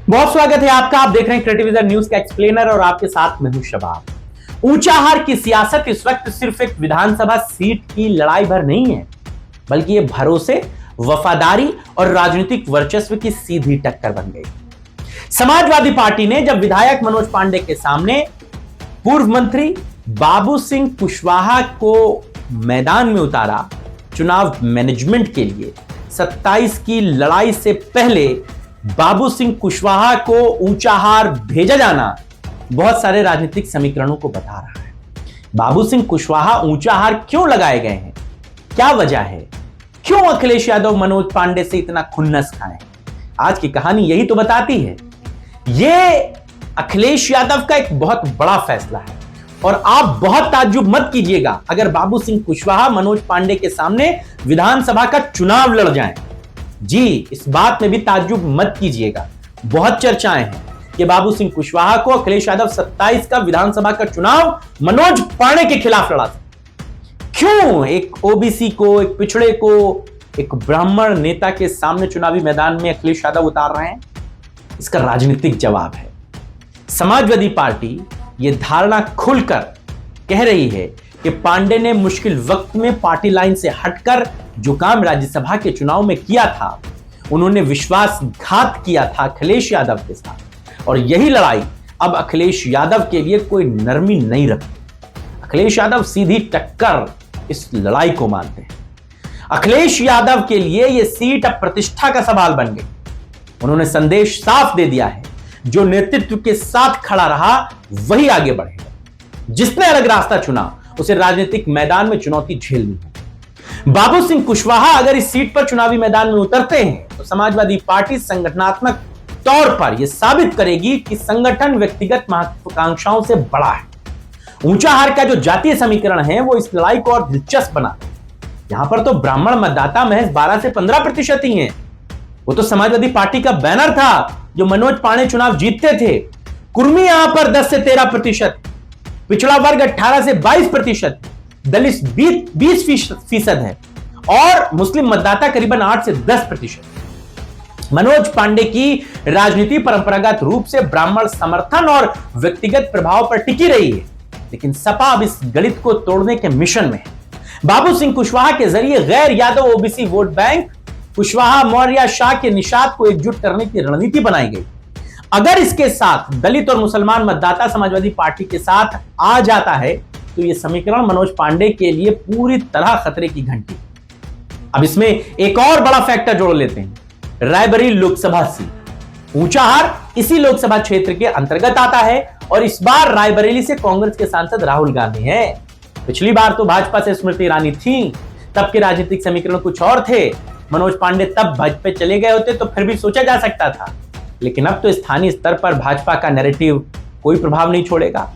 बहुत स्वागत है आपका। आप देख रहे हैं क्रिएटिविजन न्यूज का एक्सप्लेनर और आपके साथ मैं हूं शबाब। ऊंचाहार की सियासत इस वक्त सिर्फ एक विधानसभा सीट की लड़ाई भर नहीं है, बल्कि ये भरोसे, वफादारी और राजनीतिक वर्चस्व की सीधी टक्कर बन गई। समाजवादी पार्टी ने जब विधायक मनोज पांडे के सामने पूर्व मंत्री बाबू सिंह कुशवाहा को मैदान में उतारा चुनाव मैनेजमेंट के लिए, 27 की लड़ाई से पहले बाबू सिंह कुशवाहा को ऊंचाहार भेजा जाना बहुत सारे राजनीतिक समीकरणों को बता रहा है। बाबू सिंह कुशवाहा ऊंचाहार क्यों लगाए गए हैं, क्या वजह है, क्यों अखिलेश यादव मनोज पांडे से इतना खुन्नस खाए? आज की कहानी यही तो बताती है। यह अखिलेश यादव का एक बहुत बड़ा फैसला है और आप बहुत ताज्जुब मत कीजिएगा अगर बाबू सिंह कुशवाहा मनोज पांडे के सामने विधानसभा का चुनाव लड़ जाएं। जी, इस बात में भी ताज्जुब मत कीजिएगा। बहुत चर्चाएं हैं कि बाबू सिंह कुशवाहा को अखिलेश यादव 27 का विधानसभा का चुनाव मनोज पांडे के खिलाफ लड़ा सकते। क्यों एक ओबीसी को, एक पिछड़े को, एक ब्राह्मण नेता के सामने चुनावी मैदान में अखिलेश यादव उतार रहे हैं? इसका राजनीतिक जवाब है। समाजवादी पार्टी यह धारणा खुलकर कह रही है कि पांडे ने मुश्किल वक्त में पार्टी लाइन से हटकर जो काम राज्यसभा के चुनाव में किया था, उन्होंने विश्वासघात किया था अखिलेश यादव के साथ, और यही लड़ाई अब अखिलेश यादव के लिए कोई नरमी नहीं रखती। अखिलेश यादव सीधी टक्कर इस लड़ाई को मानते हैं। अखिलेश यादव के लिए यह सीट अब प्रतिष्ठा का सवाल बन गई। उन्होंने संदेश साफ दे दिया है, जो नेतृत्व के साथ खड़ा रहा वही आगे बढ़ेगा। जिसने अलग रास्ता चुना उसे राजनीतिक मैदान में चुनौती झेलनी है। बाबू सिंह कुशवाहा अगर इस सीट पर चुनावी मैदान में उतरते हैं तो समाजवादी पार्टी संगठनात्मक तौर पर यह साबित करेगी कि संगठन व्यक्तिगत महत्वाकांक्षाओं से बड़ा है। ऊंचाहार का जो जातीय समीकरण है वो इस लड़ाई को और दिलचस्प बनाता है। यहां पर तो ब्राह्मण मतदाता महज 12 से 15% ही हैं। वो तो समाजवादी पार्टी का बैनर था जो मनोज पांडे चुनाव जीतते थे। कुर्मी यहां पर 10 से 13%, पिछड़ा वर्ग 18 से 22%, दलित 20% है और मुस्लिम मतदाता करीबन 8 से 10%। मनोज पांडे की राजनीति परंपरागत रूप से ब्राह्मण समर्थन और व्यक्तिगत प्रभाव पर टिकी रही है, लेकिन सपा अब इस गणित को तोड़ने के मिशन में है। बाबू सिंह कुशवाहा के जरिए गैर Yadav OBC vote bank Kushwaha, Maurya, Shah के निषाद को एकजुट करने की रणनीति बनाई गई। अगर इसके साथ दलित और मुसलमान मतदाता समाजवादी पार्टी के साथ आ जाता है तो यह समीकरण मनोज पांडे के लिए पूरी तरह खतरे की घंटी। अब इसमें एक और बड़ा फैक्टर जोड़ लेते हैं, रायबरेली लोकसभा सीट। ऊंचाहार इसी लोकसभा क्षेत्र के अंतर्गत आता है और इस बार रायबरेली से कांग्रेस के सांसद राहुल गांधी हैं। पिछली बार तो भाजपा से स्मृति ईरानी थी, तब के राजनीतिक समीकरण कुछ और थे। मनोज पांडे तब भाजपा चले गए होते तो फिर भी सोचा जा सकता था, लेकिन अब तो स्थानीय स्तर पर भाजपा का नैरेटिव कोई प्रभाव नहीं छोड़ेगा।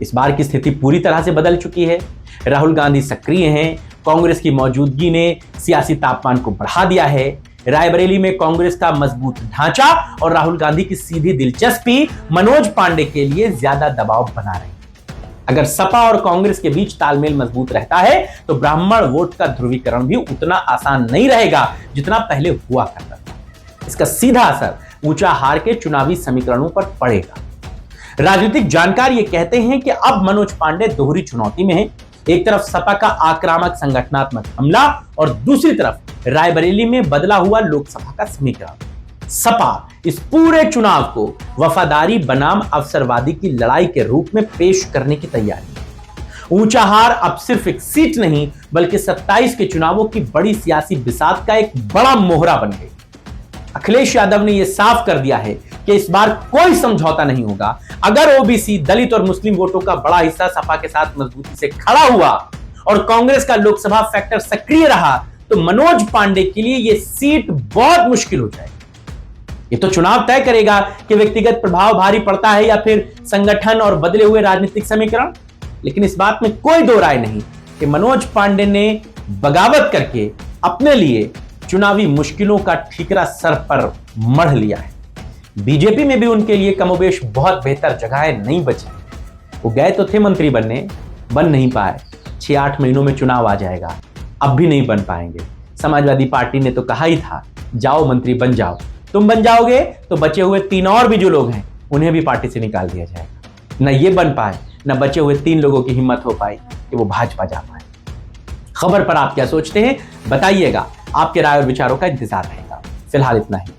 इस बार की स्थिति पूरी तरह से बदल चुकी है। राहुल गांधी सक्रिय हैं, कांग्रेस की मौजूदगी ने सियासी तापमान को बढ़ा दिया है। रायबरेली में कांग्रेस का मजबूत ढांचा और राहुल गांधी की सीधी दिलचस्पी मनोज पांडे के लिए ज्यादा दबाव बना रही है। अगर सपा और कांग्रेस के बीच तालमेल मजबूत रहता है तो ब्राह्मण वोट का ध्रुवीकरण भी उतना आसान नहीं रहेगा जितना पहले हुआ करता था। इसका सीधा असर ऊंचाहार के चुनावी समीकरणों पर पड़ेगा। राजनीतिक जानकार ये कहते हैं कि अब मनोज पांडे दोहरी चुनौती में है। एक तरफ सपा का आक्रामक संगठनात्मक हमला और दूसरी तरफ रायबरेली में बदला हुआ लोकसभा का समीकरण। सपा इस पूरे चुनाव को वफादारी बनाम अवसरवादी की लड़ाई के रूप में पेश करने की तैयारी है। ऊंचाहार अब सिर्फ एक सीट नहीं बल्कि 27 के चुनावों की बड़ी सियासी बिसात का एक बड़ा मोहरा बन गई। अखिलेश यादव ने यह साफ कर दिया है कि इस बार कोई समझौता नहीं होगा। अगर ओबीसी, दलित और मुस्लिम वोटों का बड़ा हिस्सा सपा के साथ मजबूती से खड़ा हुआ और कांग्रेस का लोकसभा फैक्टर सक्रिय रहा तो मनोज पांडे के लिए यह सीट बहुत मुश्किल हो जाएगी। ये तो चुनाव तय करेगा कि व्यक्तिगत प्रभाव भारी पड़ता है या फिर संगठन और बदले हुए राजनीतिक समीकरण। लेकिन इस बात में कोई दो राय नहीं कि मनोज पांडे ने बगावत करके अपने लिए चुनावी मुश्किलों का ठीकरा सर पर मढ़ लिया है। बीजेपी में भी उनके लिए कमोबेश बहुत बेहतर जगहें नहीं बची। वो गए तो थे मंत्री बनने, बन नहीं पाए। 6-8 महीनों में चुनाव आ जाएगा, अब भी नहीं बन पाएंगे। समाजवादी पार्टी ने तो कहा ही था जाओ मंत्री बन जाओ, तो तुम बन जाओगे तो बचे हुए 3 और भी जो लोग हैं उन्हें भी पार्टी से निकाल दिया जाएगा। न ये बन पाए, न बचे हुए 3 लोगों की हिम्मत हो पाई कि वो भाजपा जा पाए। खबर पर आप क्या सोचते हैं बताइएगा, आपके राय और विचारों का इंतजार रहेगा। फिलहाल इतना ही।